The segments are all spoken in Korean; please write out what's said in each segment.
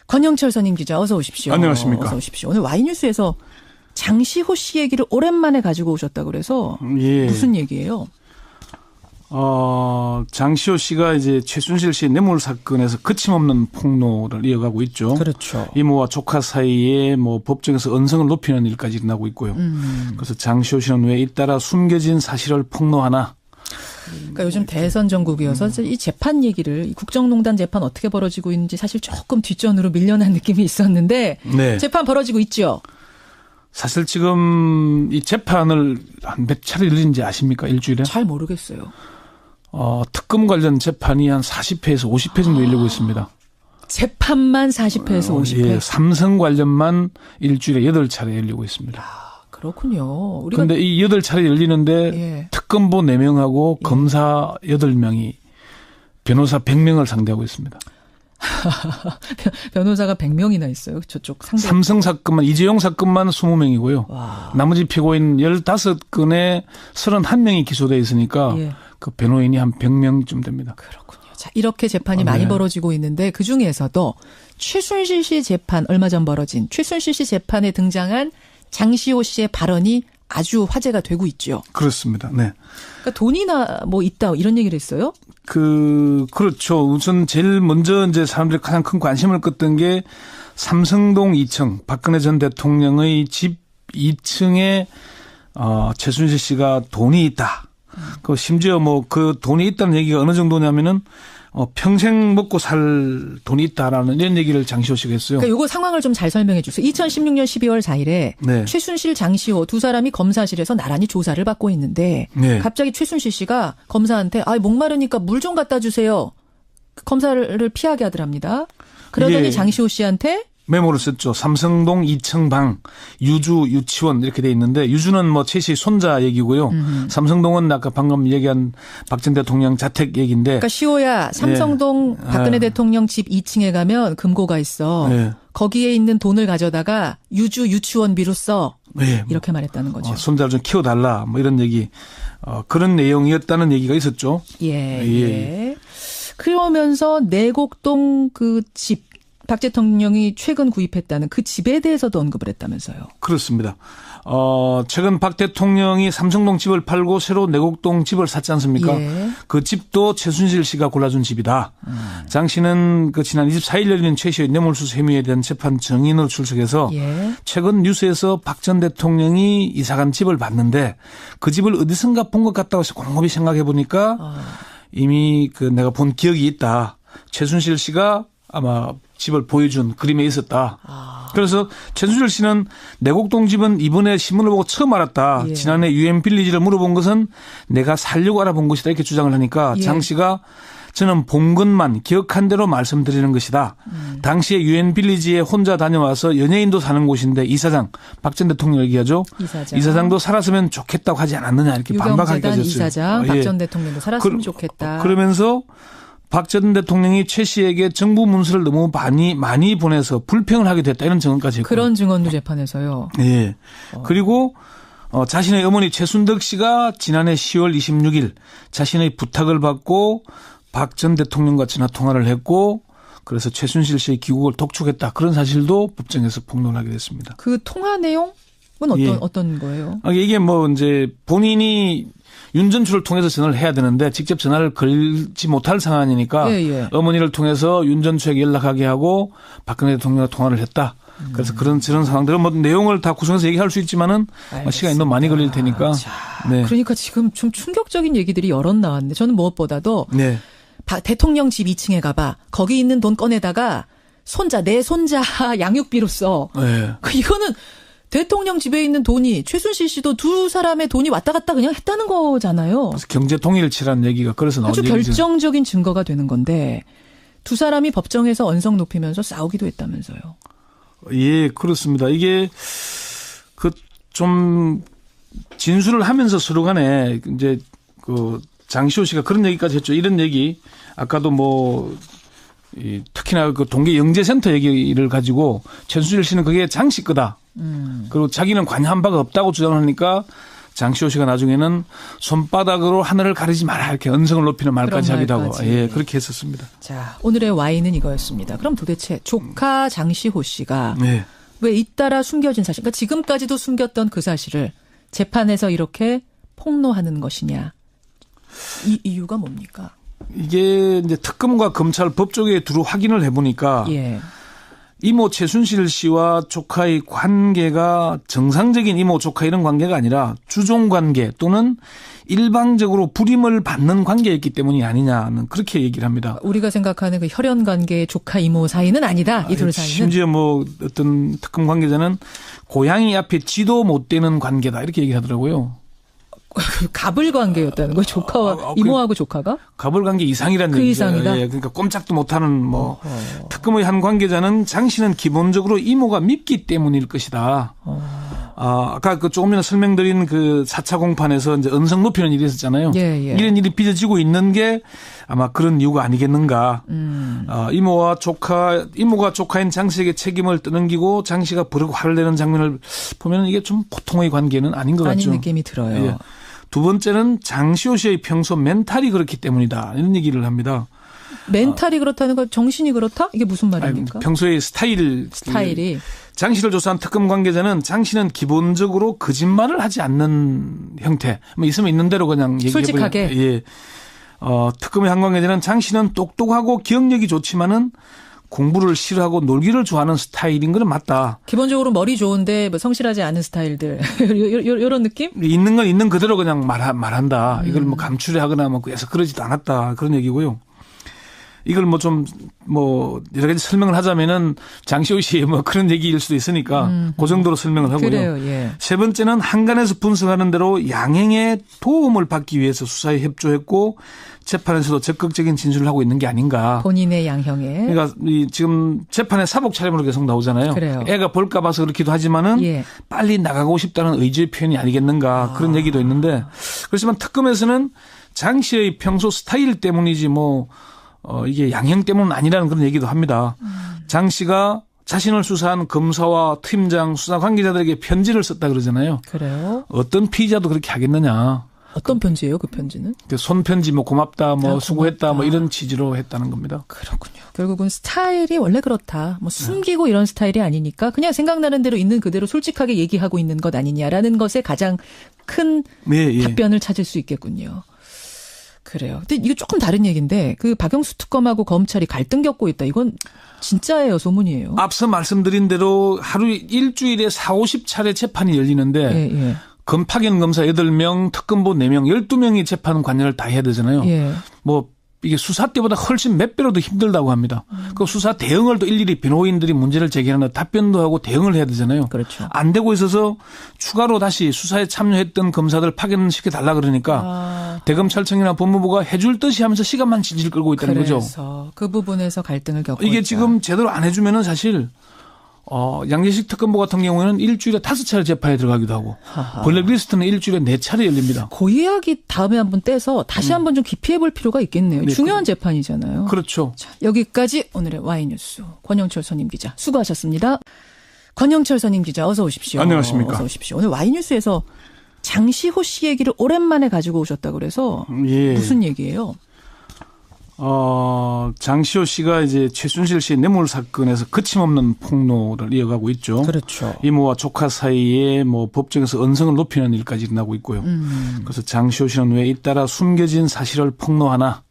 권영철 선임 기자 어서 오십시오. 안녕하십니까. 어서 오십시오. 오늘 Y뉴스에서 장시호 씨 얘기를 오랜만에 가지고 오셨다고 그래서 예. 무슨 얘기예요? 장시호 씨가 이제 최순실 씨 뇌물 사건에서 거침없는 폭로를 이어가고 있죠. 그렇죠. 이모와 조카 사이에 뭐 법정에서 언성을 높이는 일까지 일어나고 있고요. 그래서 장시호 씨는 왜 잇따라 숨겨진 사실을 폭로하나? 그러니까 요즘 대선 전국이어서 이 재판 얘기를 이 국정농단 재판 어떻게 벌어지고 있는지 사실 조금 뒷전으로 밀려난 느낌이 있었는데 네. 재판 벌어지고 있죠. 사실 지금 이 재판을 한 몇 차례 열린지 아십니까? 일주일에? 잘 모르겠어요. 특검 관련 재판이 한 40회에서 50회 정도 열리고 있습니다. 재판만 40회에서 50회? 예, 삼성 관련만 일주일에 8차례 열리고 있습니다. 그렇군요. 그런데 이 8차례 열리는데 예. 특검보 4명하고 검사 8명이 변호사 100명을 상대하고 있습니다. 변호사가 100명이나 있어요. 저쪽 상대. 삼성 사건만 이재용 사건만 20명이고요. 와. 나머지 피고인 15건에 31명이 기소되어 있으니까 예. 그 변호인이 한 100명쯤 됩니다. 그렇군요. 자, 이렇게 재판이 많이 벌어지고 있는데 그중에서도 최순실 씨 재판 얼마 전 벌어진 최순실 씨 재판에 등장한 장시호 씨의 발언이 아주 화제가 되고 있죠. 그렇습니다. 네. 그러니까 돈이나 뭐 있다 이런 얘기를 했어요? 그렇죠. 우선 제일 먼저 이제 사람들이 가장 큰 관심을 끄던 게 삼성동 2층 박근혜 전 대통령의 집 2층에 최순실 씨가 돈이 있다. 그 심지어 뭐 그 돈이 있다는 얘기가 어느 정도냐면은 평생 먹고 살 돈이 있다라는 이런 얘기를 장시호 씨가 했어요. 그러니까 이거 상황을 좀 잘 설명해 주세요. 2016년 12월 4일에 네. 최순실, 장시호 두 사람이 검사실에서 나란히 조사를 받고 있는데 네. 갑자기 최순실 씨가 검사한테 목마르니까 물 좀 갖다 주세요. 검사를 피하게 하더랍니다. 그러더니 예. 장시호 씨한테 메모를 썼죠. 삼성동 2층 방, 유주, 유치원 이렇게 돼 있는데 유주는 뭐 최 씨 손자 얘기고요. 삼성동은 아까 방금 얘기한 박 전 대통령 자택 얘기인데. 그러니까 시호야 삼성동 박근혜 대통령 집 2층에 가면 금고가 있어. 네. 거기에 있는 돈을 가져다가 유주 유치원비로 써. 네. 이렇게 말했다는 거죠. 손자를 좀 키워달라 뭐 이런 얘기. 그런 내용이었다는 얘기가 있었죠. 예. 그러면서 내곡동 그 집. 박 대통령이 최근 구입했다는 그 집에 대해서도 언급을 했다면서요. 그렇습니다. 최근 박 대통령이 삼성동 집을 팔고 새로 내곡동 집을 샀지 않습니까? 예. 그 집도 최순실 씨가 골라준 집이다. 장 씨는 그 지난 24일 열린 최 씨의 뇌물수수 혐의에 대한 재판 증인으로 출석해서 예. 최근 뉴스에서 박 전 대통령이 이사간 집을 봤는데 그 집을 어디선가 본 것 같다고 해서 곰곰이 생각해 보니까 이미 그 내가 본 기억이 있다. 최순실 씨가 아마 집을 보여준 그림에 있었다. 그래서 최순실 씨는 내곡동 집은 이번에 신문을 보고 처음 알았다. 예. 지난해 유엔 빌리지를 물어본 것은 내가 살려고 알아본 것이다. 이렇게 주장을 하니까 예. 장 씨가 저는 본 것만 기억한 대로 말씀드리는 것이다. 당시에 유엔 빌리지에 혼자 다녀와서 연예인도 사는 곳인데 이사장, 박 전 대통령 얘기하죠. 이사장도 살았으면 좋겠다고 하지 않았느냐 이렇게 반박하기까지 했어요. 이사장, 박 전 대통령도 살았으면 좋겠다. 그러면서 박 전 대통령이 최 씨에게 정부 문서를 너무 많이 보내서 불평을 하게 됐다 이런 증언까지 했고. 그런 증언도 재판에서요. 예. 그리고 자신의 어머니 최순덕 씨가 지난해 10월 26일 자신의 부탁을 받고 박 전 대통령과 전화 통화를 했고 그래서 최순실 씨의 귀국을 독촉했다. 그런 사실도 법정에서 폭로하게 됐습니다. 그 통화 내용은 어떤 거예요? 이게 뭐 이제 본인이 윤전추를 통해서 전화를 해야 되는데 직접 전화를 걸지 못할 상황이니까 어머니를 통해서 윤전추에게 연락하게 하고 박근혜 대통령과 통화를 했다. 그래서 저런 상황들은 뭐 내용을 다 구성해서 얘기할 수 있지만은 알겠습니다. 시간이 너무 많이 걸릴 테니까. 자, 네. 그러니까 지금 좀 충격적인 얘기들이 여럿 나왔는데 저는 무엇보다도 대통령 집 2층에 가봐. 거기 있는 돈 꺼내다가 내 손자 양육비로 써. 네. 이거는 대통령 집에 있는 돈이 최순실 씨도 두 사람의 돈이 왔다 갔다 그냥 했다는 거잖아요. 그래서 경제 통일치라는 얘기가 그래서 나온 아주 결정적인 증거가 되는 건데 두 사람이 법정에서 언성 높이면서 싸우기도 했다면서요. 예, 그렇습니다. 이게 좀 진술을 하면서 서로 간에 이제 장시호 씨가 그런 얘기까지 했죠. 이런 얘기 아까도 특히나 그 동계 영재센터 얘기를 가지고 최순실 씨는 그게 장 씨 거다. 그리고 자기는 관여한 바가 없다고 주장하니까 장시호 씨가 나중에는 손바닥으로 하늘을 가리지 마라 이렇게 언성을 높이는 말까지 하기도 하고 예, 그렇게 했었습니다. 자, 오늘의 와인은 이거였습니다. 그럼 도대체 조카 장시호 씨가 네. 왜 잇따라 숨겨진 사실, 그러니까 지금까지도 숨겼던 그 사실을 재판에서 이렇게 폭로하는 것이냐. 이 이유가 뭡니까? 이게 이제 특검과 검찰 법조계에 두루 확인을 해보니까 예. 이모 최순실 씨와 조카의 관계가 정상적인 이모 조카 이런 관계가 아니라 주종 관계 또는 일방적으로 불임을 받는 관계였기 때문이 아니냐는 그렇게 얘기를 합니다. 우리가 생각하는 그 혈연 관계의 조카 이모 사이는 아니다. 이 둘 사이는. 심지어 뭐 어떤 특검 관계자는 고양이 앞에 쥐도 못 대는 관계다 이렇게 얘기하더라고요. 갑을 관계였다는 거예요. 조카와 이모하고 조카가? 갑을 관계 이상이라는 그 얘기죠. 이상이다. 예, 그러니까 꼼짝도 못하는 뭐 특검의 한 관계자는 장 씨는 기본적으로 이모가 밉기 때문일 것이다. 아까 그 조금 전에 설명드린 그 4차 공판에서 이제 언성 높이는 일이 있었잖아요. 예, 예. 이런 일이 빚어지고 있는 게 아마 그런 이유가 아니겠는가. 이모가 조카인 장 씨에게 책임을 떠넘기고 장 씨가 버르고 화를 내는 장면을 보면 이게 좀 보통의 관계는 아닌 것 같죠. 아닌 느낌이 들어요. 예. 두 번째는 장시호 씨의 평소 멘탈이 그렇기 때문이다. 이런 얘기를 합니다. 멘탈이 그렇다는 건 정신이 그렇다? 이게 무슨 말입니까? 평소의 스타일이. 장 씨를 조사한 특검 관계자는 장 씨는 기본적으로 거짓말을 하지 않는 형태. 뭐 있으면 있는 대로 그냥 얘기해 솔직하게. 예. 특검의 한 관계자는 장 씨는 똑똑하고 기억력이 좋지만은 공부를 싫어하고 놀기를 좋아하는 스타일인 건 맞다. 기본적으로 머리 좋은데 뭐 성실하지 않은 스타일들 이런 느낌? 있는 건 있는 그대로 그냥 말한다. 이걸 뭐 감추려하거나 뭐 그래서 그러지도 않았다 그런 얘기고요. 이걸 뭐 좀 뭐 여러 가지 설명을 하자면은 장시호 씨의 뭐 그런 얘기일 수도 있으니까 그 정도로 설명을 하고요. 그래요, 예. 세 번째는 한간에서 분석하는 대로 양형의 도움을 받기 위해서 수사에 협조했고 재판에서도 적극적인 진술을 하고 있는 게 아닌가. 본인의 양형에. 그러니까 지금 재판에 사복 차림으로 계속 나오잖아요. 그래요. 애가 볼까 봐서 그렇기도 하지만은 예. 빨리 나가고 싶다는 의지의 표현이 아니겠는가 그런 얘기도 있는데 그렇지만 특검에서는 장 씨의 평소 스타일 때문이지 뭐 이게 양형 때문은 아니라는 그런 얘기도 합니다. 장 씨가 자신을 수사한 검사와 팀장, 수사 관계자들에게 편지를 썼다 그러잖아요. 그래요? 어떤 피의자도 그렇게 하겠느냐. 어떤 편지예요, 그 편지는? 손편지 뭐 고맙다, 뭐 수고했다, 뭐 이런 취지로 했다는 겁니다. 그렇군요. 결국은 스타일이 원래 그렇다. 뭐 숨기고 이런 스타일이 아니니까 그냥 생각나는 대로 있는 그대로 솔직하게 얘기하고 있는 것 아니냐라는 것에 가장 큰 답변을 찾을 수 있겠군요. 그래요. 근데 이거 조금 다른 얘기인데 그 박영수 특검하고 검찰이 갈등 겪고 있다. 이건 진짜예요, 소문이에요? 앞서 말씀드린 대로 하루 일주일에 40-50차례 재판이 열리는데 파견 검사 8명, 특검보 4명, 12명이 재판 관여를 다 해야 되잖아요. 예. 뭐 이게 수사 때보다 훨씬 몇 배로 더 힘들다고 합니다. 그 수사 대응을 또 일일이 변호인들이 문제를 제기하는 답변도 하고 대응을 해야 되잖아요. 그렇죠. 안 되고 있어서 추가로 다시 수사에 참여했던 검사들 파견시켜 달라 그러니까 대검찰청이나 법무부가 해줄 듯이 하면서 시간만 질질 끌고 있다는 거죠. 그래서 그 부분에서 갈등을 겪고 이게 있다. 지금 제대로 안 해주면은 사실 양재식 특검보 같은 경우에는 일주일에 5차례 재판에 들어가기도 하고 블랙리스트는 일주일에 4차례 열립니다. 그 이야기 다음에 한번 떼서 다시 한번 좀 깊이 해볼 필요가 있겠네요. 네, 중요한 재판이잖아요. 그렇죠. 자, 여기까지 오늘의 와이뉴스 권영철 선임 기자 수고하셨습니다. 권영철 선임 기자 어서 오십시오. 안녕하십니까. 어서 오십시오. 오늘 와이뉴스에서 장시호 씨 얘기를 오랜만에 가지고 오셨다고 그래서 무슨 얘기예요? 장시호 씨가 이제 최순실 씨의 뇌물 사건에서 거침없는 폭로를 이어가고 있죠. 그렇죠. 이모와 조카 사이에 뭐 법정에서 언성을 높이는 일까지 일어나고 있고요. 그래서 장시호 씨는 왜 잇따라 숨겨진 사실을 폭로하나?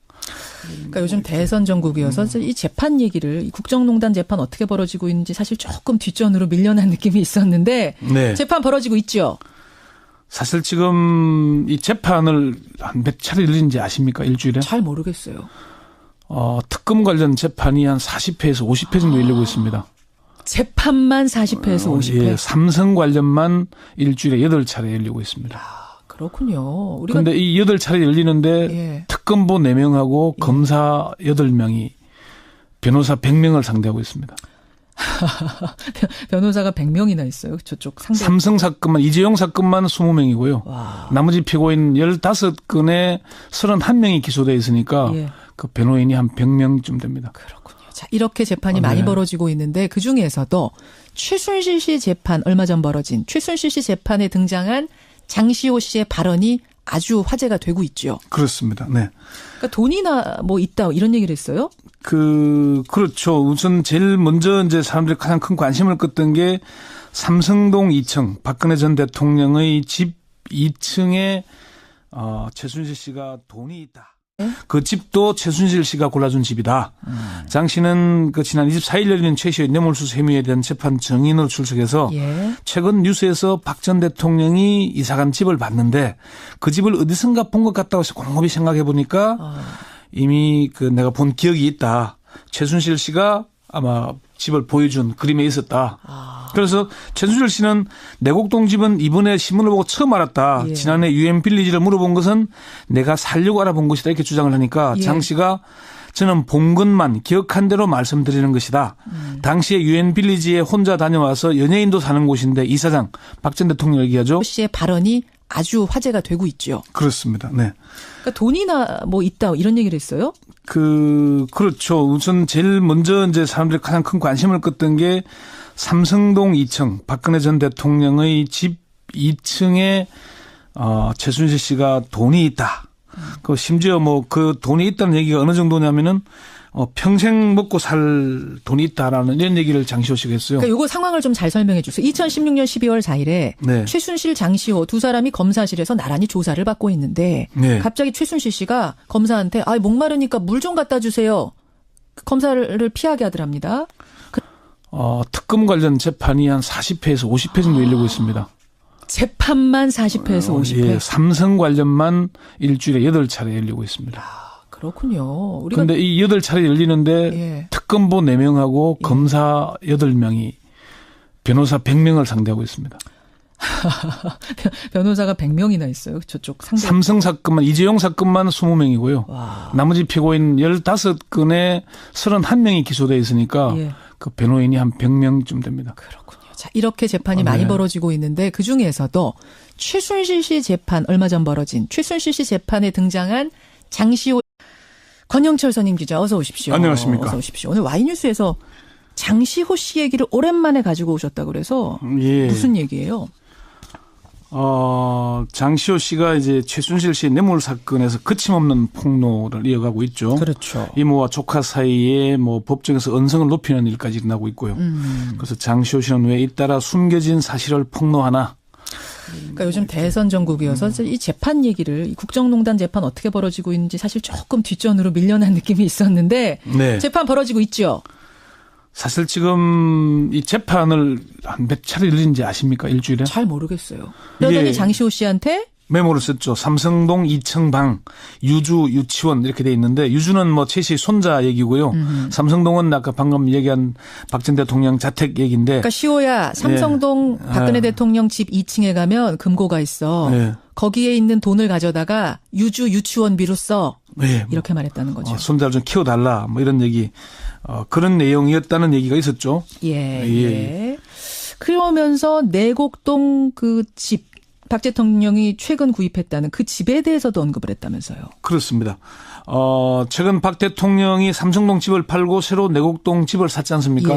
그러니까 요즘 대선 전국이어서 이 재판 얘기를 이 국정농단 재판 어떻게 벌어지고 있는지 사실 조금 뒷전으로 밀려난 느낌이 있었는데 네. 재판 벌어지고 있죠. 사실 지금 이 재판을 한 몇 차례 열리는지 아십니까? 일주일에? 잘 모르겠어요. 특검 관련 재판이 한 40회에서 50회 정도 열리고 있습니다. 재판만 40회에서 50회? 예, 삼성 관련만 일주일에 8차례 열리고 있습니다. 그렇군요. 그런데 이 8차례 열리는데 특검보 4명하고 검사 8명이 변호사 100명을 상대하고 있습니다. 변호사가 100명이나 있어요. 저쪽 상대. 삼성 사건만 이재용 사건만 20명이고요. 와. 나머지 피고인 15건에 31명이 기소되어 있으니까 그 변호인이 한 100명쯤 됩니다. 그렇군요. 자, 이렇게 재판이 많이 벌어지고 있는데 그중에서도 최순실 씨 재판 얼마 전 벌어진 최순실 씨 재판에 등장한 장시호 씨의 발언이 아주 화제가 되고 있죠. 그렇습니다. 네. 그러니까 돈이나 뭐 있다 이런 얘기를 했어요? 그렇죠. 우선 제일 먼저 이제 사람들이 가장 큰 관심을 끄던 게 삼성동 2층 박근혜 전 대통령의 집 2층에 최순실 씨가 돈이 있다. 그 집도 최순실 씨가 골라준 집이다. 장 씨는 그 지난 24일 열린 최 씨의 뇌물수수 혐의에 대한 재판 증인으로 출석해서 최근 뉴스에서 박 전 대통령이 이사간 집을 봤는데 그 집을 어디선가 본 것 같다고 해서 곰곰이 생각해 보니까 이미 그 내가 본 기억이 있다. 최순실 씨가 아마 집을 보여준 그림에 있었다. 그래서 최순실 씨는 내곡동 집은 이번에 신문을 보고 처음 알았다. 지난해 유엔 빌리지를 물어본 것은 내가 살려고 알아본 것이다. 이렇게 주장을 하니까 장 씨가 저는 본 것만 기억한 대로 말씀드리는 것이다. 당시에 유엔 빌리지에 혼자 다녀와서 연예인도 사는 곳인데 이사장 박 전 대통령 얘기하죠. 씨의 발언이 아주 화제가 되고 있죠. 그렇습니다. 네. 그러니까 돈이나 뭐 있다 이런 얘기를 했어요? 그렇죠. 우선 제일 먼저 이제 사람들이 가장 큰 관심을 끄던 게 삼성동 2층 박근혜 전 대통령의 집 2층에 최순실 씨가 돈이 있다. 그 심지어 뭐 그 돈이 있다는 얘기가 어느 정도냐면은 평생 먹고 살 돈이 있다라는 이런 얘기를 장시호 씨가 했어요. 그러니까 이거 상황을 좀 잘 설명해 주세요. 2016년 12월 4일에 최순실, 장시호 두 사람이 검사실에서 나란히 조사를 받고 있는데 갑자기 최순실 씨가 검사한테 목마르니까 물 좀 갖다 주세요. 검사를 피하게 하더랍니다. 특검 관련 재판이 한 40회에서 50회 정도 열리고 있습니다. 재판만 40회에서 50회? 예, 삼성 관련만 일주일에 8차례 열리고 있습니다. 그렇군요. 그런데 이 8차례 열리는데 특검보 4명하고 검사 8명이 변호사 100명을 상대하고 있습니다. 변호사가 100명이나 있어요. 저쪽 상대. 삼성 사건만 이재용 사건만 20명이고요. 나머지 피고인 15건에 31명이 기소되어 있으니까 그 변호인이 한 100명쯤 됩니다. 그렇군요. 자, 이렇게 재판이 많이 벌어지고 있는데 그중에서도 최순실 씨 재판 얼마 전 벌어진 최순실 씨 재판에 등장한 장시호 권영철 선임 기자 어서 오십시오. 안녕하십니까. 어서 오십시오. 오늘 와이뉴스에서 장시호 씨 얘기를 오랜만에 가지고 오셨다고 그래서 무슨 얘기예요? 장시호 씨가 이제 최순실 씨의 뇌물 사건에서 거침없는 폭로를 이어가고 있죠. 그렇죠. 이모와 조카 사이에 뭐 법정에서 언성을 높이는 일까지 일어나고 있고요. 그래서 장시호 씨는 왜 잇따라 숨겨진 사실을 폭로하나? 그러니까 요즘 대선 전국이어서 이 재판 얘기를 이 국정농단 재판 어떻게 벌어지고 있는지 사실 조금 뒷전으로 밀려난 느낌이 있었는데 재판 벌어지고 있죠. 사실 지금 이 재판을 한 몇 차례 열린지 아십니까? 일주일에? 잘 모르겠어요. 그러더니 장시호 씨한테 메모를 썼죠. 삼성동 2층 방 유주 유치원 이렇게 돼 있는데 유주는 뭐 최 씨 손자 얘기고요. 삼성동은 아까 방금 얘기한 박 전 대통령 자택 얘기인데. 그러니까 시호야 삼성동 박근혜 대통령 집 2층에 가면 금고가 있어. 거기에 있는 돈을 가져다가 유주 유치원비로 써. 이렇게 말했다는 거죠. 손자를 좀 키워달라 뭐 이런 얘기. 그런 내용이었다는 얘기가 있었죠. 그러면서 내곡동 그 집. 박 대통령이 최근 구입했다는 그 집에 대해서도 언급을 했다면서요. 그렇습니다. 최근 박 대통령이 삼성동 집을 팔고 새로 내곡동 집을 샀지 않습니까?